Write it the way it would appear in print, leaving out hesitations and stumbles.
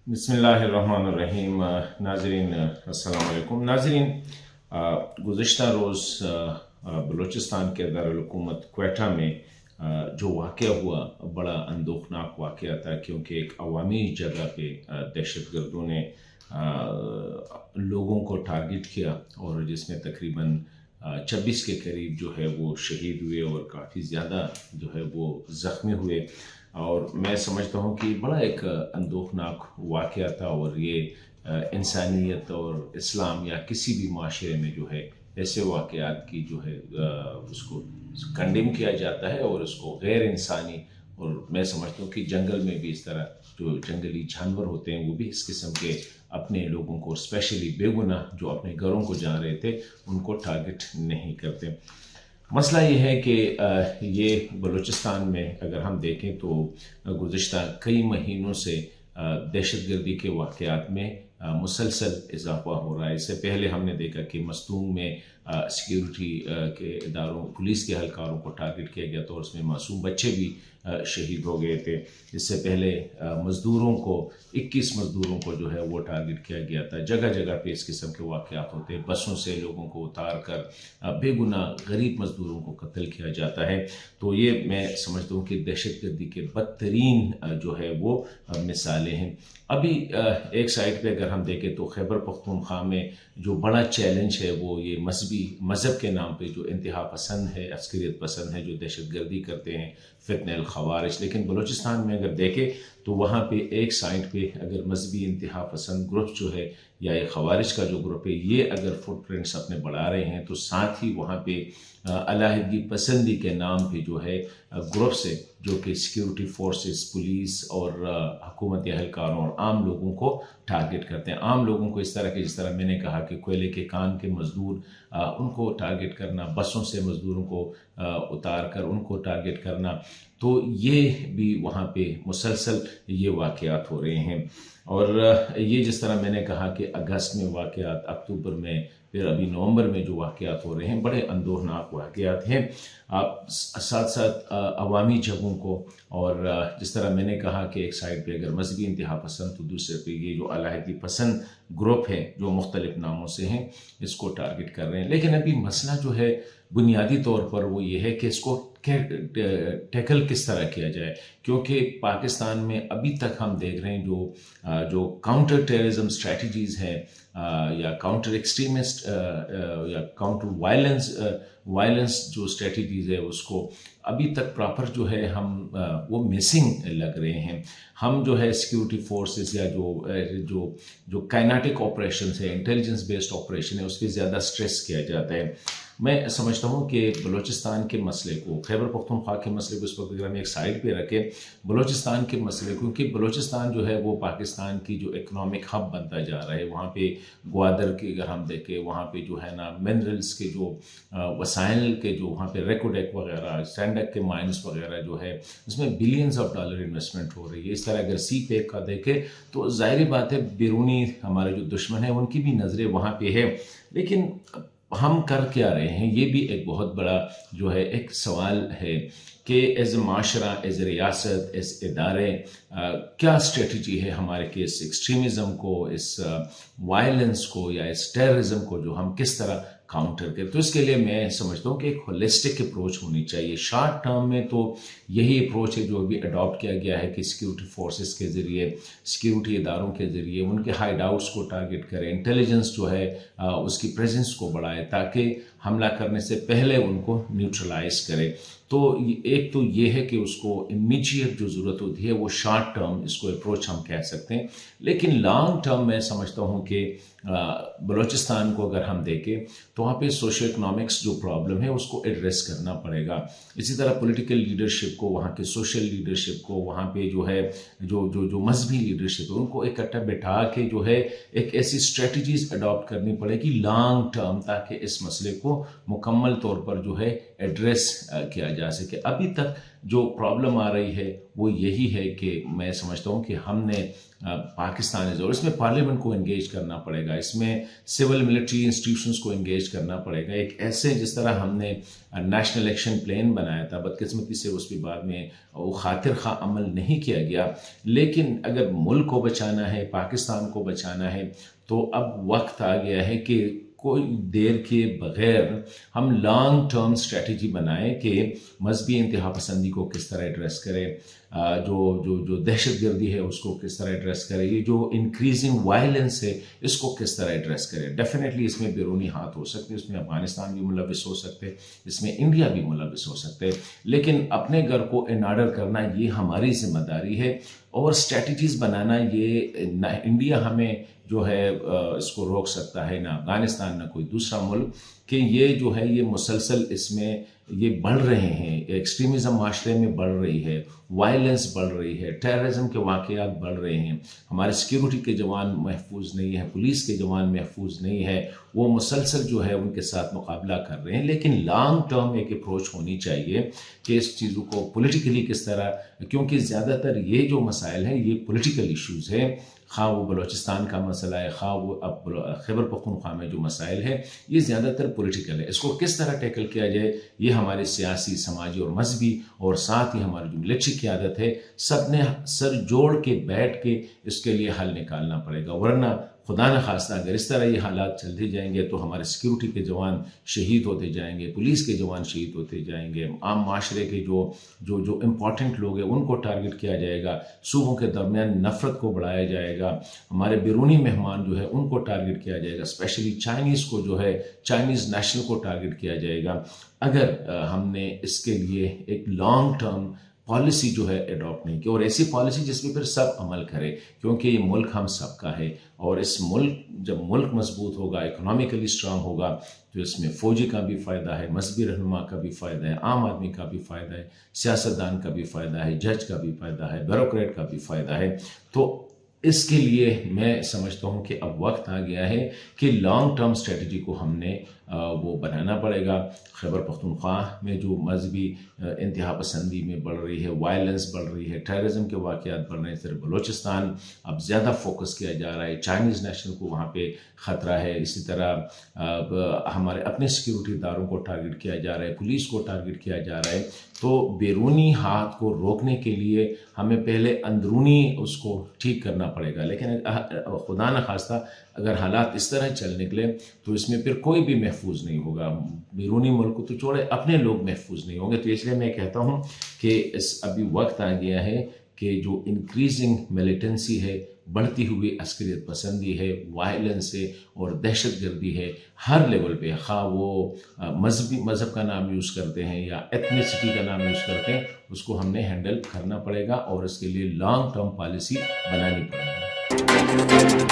بسم اللہ الرحمن الرحیم۔ ناظرین السلام علیکم۔ ناظرین، گزشتہ روز بلوچستان کے دارالحکومت کوئٹہ میں جو واقعہ ہوا بڑا اندوہناک واقعہ تھا، کیونکہ ایک عوامی جگہ پہ دہشت گردوں نے لوگوں کو ٹارگٹ کیا، اور جس میں تقریباً 26 کے قریب جو ہے وہ شہید ہوئے اور کافی زیادہ جو ہے وہ زخمی ہوئے۔ اور میں سمجھتا ہوں کہ بڑا ایک اندوہناک واقعہ تھا، اور یہ انسانیت اور اسلام یا کسی بھی معاشرے میں جو ہے ایسے واقعات کی جو ہے اس کو کنڈیم کیا جاتا ہے، اور اس کو غیر انسانی، اور میں سمجھتا ہوں کہ جنگل میں بھی اس طرح جو جنگلی جانور ہوتے ہیں وہ بھی اس قسم کے اپنے لوگوں کو، اسپیشلی بے گناہ جو اپنے گھروں کو جا رہے تھے، ان کو ٹارگٹ نہیں کرتے۔ مسئلہ یہ ہے کہ یہ بلوچستان میں اگر ہم دیکھیں تو گزشتہ کئی مہینوں سے دہشت گردی کے واقعات میں مسلسل اضافہ ہو رہا ہے۔ اس سے پہلے ہم نے دیکھا کہ مستونگ میں سیکیورٹی کے اداروں، پولیس کے اہلکاروں کو ٹارگٹ کیا گیا تھا، اور اس میں معصوم بچے بھی شہید ہو گئے تھے۔ اس سے پہلے مزدوروں کو 21 مزدوروں کو جو ہے وہ ٹارگٹ کیا گیا تھا۔ جگہ جگہ پہ اس قسم کے واقعات ہوتے ہیں، بسوں سے لوگوں کو اتار کر بے گناہ غریب مزدوروں کو قتل کیا جاتا ہے۔ تو یہ میں سمجھتا ہوں کہ دہشت گردی کے بدترین جو ہے وہ مثالیں ہیں۔ ابھی ایک سائڈ پہ اگر ہم دیکھیں تو خیبر پختونخوا میں جو بڑا چیلنج ہے وہ یہ مذہب کے نام پہ جو انتہا پسند ہے، عسکریت پسند ہے، جو دہشت گردی کرتے ہیں، فتنہ الخوارج۔ لیکن بلوچستان میں اگر دیکھیں تو وہاں پہ ایک سائڈ پہ اگر مذہبی انتہا پسند گروپ جو ہے یا یہ خوارج کا جو گروپ ہے، یہ اگر فٹ پرنٹس اپنے بڑھا رہے ہیں، تو ساتھ ہی وہاں پہ علیحدگی پسندی کے نام پہ جو ہے گروپس ہے جو کہ سیکیورٹی فورسز، پولیس اور حکومتی اہلکاروں اور عام لوگوں کو ٹارگٹ کرتے ہیں۔ عام لوگوں کو اس طرح کہ جس طرح میں نے کہا کہ کوئلے کے کان کے مزدور، ان کو ٹارگٹ کرنا، بسوں سے مزدوروں کو اتار کر ان کو ٹارگٹ کرنا، تو یہ بھی وہاں پہ مسلسل یہ واقعات ہو رہے ہیں۔ اور یہ جس طرح میں نے کہا کہ اگست میں واقعات، اکتوبر میں، پھر ابھی نومبر میں جو واقعات ہو رہے ہیں بڑے اندوہناک واقعات ہیں۔ ساتھ ساتھ عوامی جگہوں کو، اور جس طرح میں نے کہا کہ ایک سائڈ پہ اگر مذہبی انتہا پسند، تو دوسرے پہ یہ جو علیحدگی پسند گروپ ہے جو مختلف ناموں سے ہیں، اس کو ٹارگٹ کر رہے ہیں۔ لیکن ابھی مسئلہ جو ہے بنیادی طور پر وہ یہ ہے کہ اس کو ٹیکل کس طرح کیا جائے، کیونکہ پاکستان میں ابھی تک ہم دیکھ رہے ہیں جو کاؤنٹر ٹیررزم اسٹریٹجیز ہیں، یا کاؤنٹر ایکسٹریمسٹ یا کاؤنٹر وائلنس جو اسٹریٹجیز ہے، اس کو ابھی تک پراپر جو ہے ہم وہ مسنگ لگ رہے ہیں۔ ہم جو ہے سیکیورٹی فورسز یا جو کائنیٹک آپریشنز ہے، انٹیلیجنس بیسڈ آپریشن ہے، اس پہ زیادہ سٹریس کیا جاتا ہے۔ میں سمجھتا ہوں کہ بلوچستان کے مسئلے کو، خیبر پختونخوا کے مسئلے کو اس وقت اگر ہم ایک سائڈ پہ رکھیں، بلوچستان کے مسئلے کو، کیونکہ بلوچستان جو ہے وہ پاکستان کی جو اکنامک ہب بنتا جا رہا ہے، وہاں پہ گوادر کی اگر ہم دیکھیں، وہاں پہ جو ہے نا منرلز کے جو وسائل کے جو وہاں پہ ریکوڈیک وغیرہ، سینڈک کے مائنز وغیرہ جو ہے، اس میں بلینز آف ڈالر انویسٹمنٹ ہو رہی ہے۔ اس طرح اگر سی پیک کا دیکھیں تو ظاہری بات ہے بیرونی ہمارے جو دشمن ہیں ان کی بھی نظریں وہاں پہ ہے، لیکن ہم کر کیا رہے ہیں؟ یہ بھی ایک بہت بڑا جو ہے ایک سوال ہے کہ ایز اے معاشرہ، ایز اے ریاست، ایز ادارے، کیا اسٹریٹجی ہے ہمارے کہ اس ایکسٹریمزم کو، اس وائلنس کو یا اس ٹیررزم کو جو ہم کس طرح کاؤنٹر کریں؟ تو اس کے لیے میں سمجھتا ہوں کہ ایک ہولسٹک اپروچ ہونی چاہیے۔ شارٹ ٹرم میں تو یہی اپروچ ہے جو ابھی اڈاپٹ کیا گیا ہے کہ سیکیورٹی فورسز کے ذریعے، سیکیورٹی اداروں کے ذریعے ان کے ہائیڈ آؤٹس کو ٹارگٹ کریں، انٹیلیجنس جو ہے اس کی پریزنس کو بڑھائے تاکہ حملہ کرنے سے پہلے ان کو نیوٹرلائز کرے۔ تو ایک تو یہ ہے کہ اس کو امیجیٹ جو ضرورت ہوتی ہے وہ شارٹ ٹرم اس کو اپروچ ہم کہہ سکتے ہیں، لیکن لانگ ٹرم میں سمجھتا ہوں کہ بلوچستان کو اگر ہم دیکھیں تو وہاں پہ سوشو اکنامکس جو پرابلم ہے اس کو ایڈریس کرنا پڑے گا۔ اسی طرح پولیٹیکل لیڈرشپ کو، وہاں کے سوشل لیڈرشپ کو، وہاں پہ جو ہے جو مذہبی لیڈرشپ ہے ان کو اکٹھا بٹھا کے جو ہے ایک ایسی اسٹریٹجیز اڈاپٹ کرنی پڑے گی لانگ ٹرم، تاکہ اس مسئلے کو مکمل طور پر جو ہے ایڈریس کیا جا سکے. ابھی تک جو پرابلم آ رہی ہے وہ یہی ہے کہ میں سمجھتا ہوں کہ ہم نے پاکستان اور اس میں پارلیمنٹ کو انگیج کرنا پڑے گا, اس میں سول ملٹری انسٹیٹیوشنز کو انگیج کرنا پڑے گا. ایک ایسے جس طرح ہم نے نیشنل ایکشن پلان بنایا تھا, بدقسمتی سے اس کے بعد میں وہ خاطر خواہ عمل نہیں کیا گیا, لیکن اگر ملک کو بچانا ہے, پاکستان کو بچانا ہے, تو اب وقت آ گیا ہے کہ کوئی دیر کے بغیر ہم لانگ ٹرم اسٹریٹجی بنائیں کہ مذہبی انتہا پسندی کو کس طرح ایڈریس کریں, جو دہشت گردی ہے اس کو کس طرح ایڈریس کرے, یہ جو انکریزنگ وائلنس ہے اس کو کس طرح ایڈریس کرے. ڈیفینیٹلی اس میں بیرونی ہاتھ ہو سکتے, اس میں افغانستان بھی ملوث ہو سکتے, اس میں انڈیا بھی ملوث ہو سکتے, لیکن اپنے گھر کو ان آرڈر کرنا یہ ہماری ذمہ داری ہے, اور اسٹریٹجیز بنانا یہ نہ انڈیا ہمیں جو ہے اس کو روک سکتا ہے, نہ افغانستان, نہ کوئی دوسرا ملک, کہ یہ جو ہے یہ مسلسل اس میں یہ بڑھ رہے ہیں, ایکسٹریمزم معاشرے میں بڑھ رہی ہے, وائلنس بڑھ رہی ہے, ٹیررزم کے واقعات بڑھ رہے ہیں, ہمارے سیکیورٹی کے جوان محفوظ نہیں ہیں, پولیس کے جوان محفوظ نہیں ہے, وہ مسلسل جو ہے ان کے ساتھ مقابلہ کر رہے ہیں. لیکن لانگ ٹرم ایک اپروچ ہونی چاہیے کہ اس چیزوں کو پولیٹیکلی کس طرح, کیونکہ زیادہ تر یہ جو مسائل ہیں یہ پولیٹیکل ایشوز ہیں, خواہ وہ بلوچستان کا مسئلہ ہے, خواہ وہ اب خیبر پختونخوا میں جو مسائل ہے یہ زیادہ تر پولیٹیکل ہے. اس کو کس طرح ٹیکل کیا جائے یہ ہمارے سیاسی, سماجی اور مذہبی, اور ساتھ ہی ہماری جو ملٹری قیادت ہے, سب نے سر جوڑ کے بیٹھ کے اس کے لیے حل نکالنا پڑے گا. ورنہ خدا نہ خواستہ اگر اس طرح یہ حالات چلتے جائیں گے تو ہمارے سیکیورٹی کے جوان شہید ہوتے جائیں گے, پولیس کے جوان شہید ہوتے جائیں گے, عام معاشرے کے جو امپورٹنٹ لوگ ہیں ان کو ٹارگٹ کیا جائے گا, صوبوں کے درمیان نفرت کو بڑھایا جائے گا, ہمارے بیرونی مہمان جو ہے ان کو ٹارگٹ کیا جائے گا, اسپیشلی چائنیز کو جو ہے چائنیز نیشنل کو ٹارگٹ کیا جائے گا. اگر ہم نے اس کے لیے ایک لانگ ٹرم پالیسی جو ہے اڈاپٹ نہیں کی, اور ایسی پالیسی جس میں پھر سب عمل کرے, کیونکہ یہ ملک ہم سب کا ہے, اور اس ملک جب ملک مضبوط ہوگا, اکنامکلی اسٹرانگ ہوگا, تو اس میں فوجی کا بھی فائدہ ہے, مذہبی رہنما کا بھی فائدہ ہے, عام آدمی کا بھی فائدہ ہے, سیاستدان کا بھی فائدہ ہے, جج کا بھی فائدہ ہے, بیوروکریٹ کا بھی فائدہ ہے. تو اس کے لیے میں سمجھتا ہوں کہ اب وقت آ گیا ہے کہ لانگ ٹرم اسٹریٹجی کو ہم نے وہ بنانا پڑے گا. خیبر پختونخوا میں جو مذہبی انتہا پسندی میں بڑھ رہی ہے, وائلنس بڑھ رہی ہے, ٹیررزم کے واقعات بڑھ رہے ہیں, صرف بلوچستان اب زیادہ فوکس کیا جا رہا ہے, چائنیز نیشنل کو وہاں پہ خطرہ ہے, اسی طرح ہمارے اپنے سیکیورٹی اداروں کو ٹارگٹ کیا جا رہا ہے, پولیس کو ٹارگٹ کیا جا رہا ہے. تو بیرونی ہاتھ کو روکنے کے لیے ہمیں پہلے اندرونی اس کو ٹھیک کرنا پڑے گا. لیکن خدا نہ خواستہ اگر حالات اس طرح چل نکلے تو اس میں پھر کوئی بھی محفوظ نہیں ہوگا, بیرونی ملک کو تو چھوڑے اپنے لوگ محفوظ نہیں ہوں گے. تو اس لیے میں کہتا ہوں کہ ابھی وقت آ گیا ہے کہ جو انکریزنگ ملیٹنسی ہے, بڑھتی ہوئی عسکریت پسندی ہے, وائلنس ہے اور دہشت گردی ہے, ہر لیول پہ, خواہ وہ مذہب کا نام یوز کرتے ہیں یا ایتھنیسٹی کا نام یوز کرتے ہیں, اس کو ہم نے ہینڈل کرنا پڑے گا, اور اس کے لیے لانگ ٹرم پالیسی بنانی پڑے گی.